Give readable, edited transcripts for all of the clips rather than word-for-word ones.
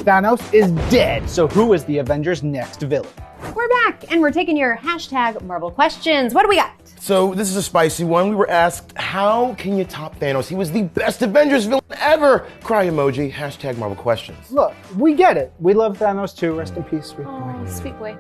Thanos is dead, so who is the Avengers' next villain? We're back, and we're taking your hashtag Marvel questions. What do we got? So this is a spicy one. We were asked, how can you top Thanos? He was the best Avengers villain ever. Cry emoji, hashtag Marvel questions. Look, we get it. We love Thanos too. Rest in peace, sweet boy. Oh, sweet boy.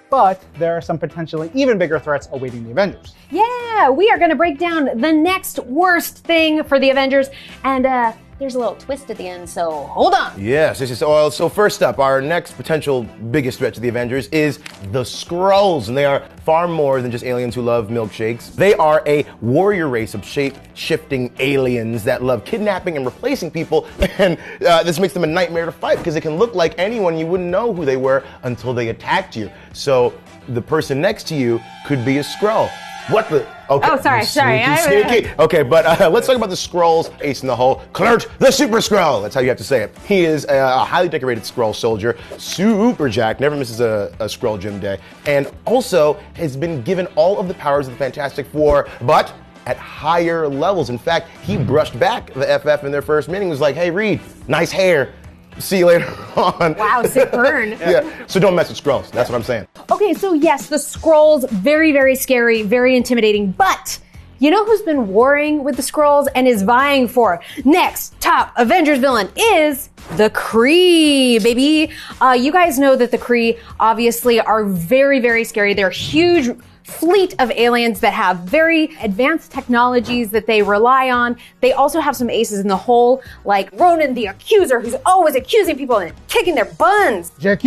But there are some potentially even bigger threats awaiting the Avengers. Yeah, we are going to break down the next worst thing for the Avengers, and there's a little twist at the end, so hold on. Yes. So first up, our next potential biggest threat to the Avengers is the Skrulls, and they are far more than just aliens who love milkshakes. They are a warrior race of shape-shifting aliens that love kidnapping and replacing people, and this makes them a nightmare to fight because they can look like anyone. You wouldn't know who they were until they attacked you. So the person next to you could be a Skrull. What the? Okay. Oh, sorry. Sneaky. Okay, but let's talk about the Skrulls. Ace in the hole. Klurt, the Super Skrull. That's how you have to say it. He is a highly decorated Skrull soldier, super jacked, never misses a Skrull gym day, and also has been given all of the powers of the Fantastic Four, but at higher levels. In fact, he brushed back the FF in their first meeting. Was like, "Hey, Reed, nice hair. See you later on." Wow, sick burn. Yeah, so don't mess with Skrulls. That's what I'm saying. Okay, so yes, the Skrulls, very, very scary, very intimidating, but you know who's been warring with the Skrulls and is vying for next top Avengers villain is the Kree, baby. You guys know that the Kree obviously are very, very scary. They're huge fleet of aliens that have very advanced technologies that they rely on. They also have some aces in the hole, like Ronan the Accuser, who's always accusing people and kicking their buns. Jacques.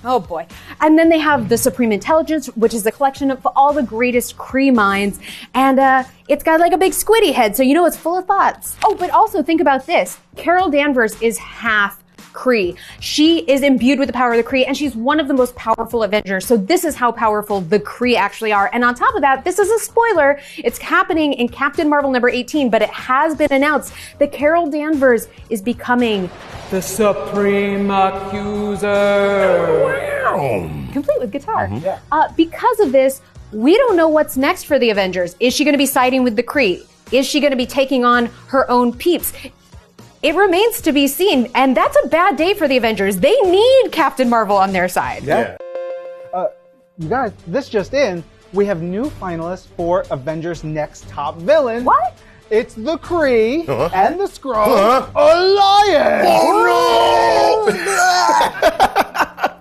Oh boy. And then they have the Supreme Intelligence, which is a collection of all the greatest Kree minds. And it's got like a big squiddy head, so you know it's full of thoughts. Oh, but also think about this. Carol Danvers is half Kree. She is imbued with the power of the Kree, and she's one of the most powerful Avengers. So this is how powerful the Kree actually are. And on top of that, this is a spoiler. It's happening in Captain Marvel number 18, but it has been announced that Carol Danvers is becoming the Supreme Accuser. Wow. Complete with guitar. Because of this, we don't know what's next for the Avengers. Is she going to be siding with the Kree? Is she going to be taking on her own peeps? It remains to be seen, and that's a bad day for the Avengers. They need Captain Marvel on their side. Yeah. You guys, this just in, we have new finalists for Avengers' next top villain. What? It's the Kree and the Skrull Alliance. Oh no!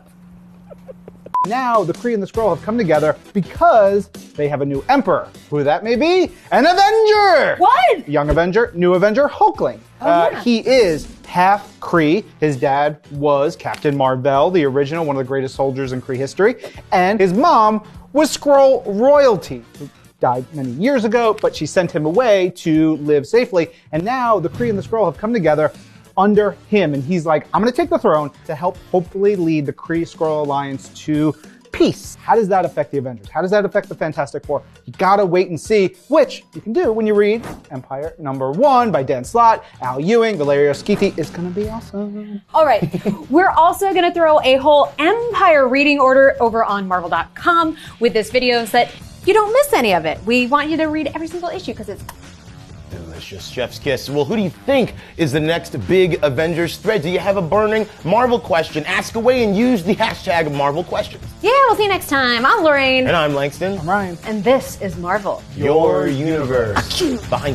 Now, the Kree and the Skrull have come together because they have a new emperor. Who that may be? An Avenger! What? Young Avenger, new Avenger, Hulkling. Yeah. He is half Kree. His dad was Captain Marvel, the original, one of the greatest soldiers in Kree history. And his mom was Skrull royalty, who died many years ago, but she sent him away to live safely. And now the Kree and the Skrull have come together under him, and he's like, I'm going to take the throne to help hopefully lead the Kree-Skrull Alliance to peace. How does that affect the Avengers? How does that affect the Fantastic Four? You gotta wait and see, which you can do when you read Empire #1 by Dan Slott, Al Ewing, Valerio Schiti. It's gonna be awesome. All right, we're also going to throw a whole Empire reading order over on Marvel.com with this video so that you don't miss any of it. We want you to read every single issue because it's delicious. Chef's kiss. Well, who do you think is the next big Avengers threat? Do you have a burning Marvel question? Ask away and use the hashtag Marvel questions. Yeah, we'll see you next time. I'm Lorraine. And I'm Langston. I'm Ryan. And this is Marvel. Your universe. Behind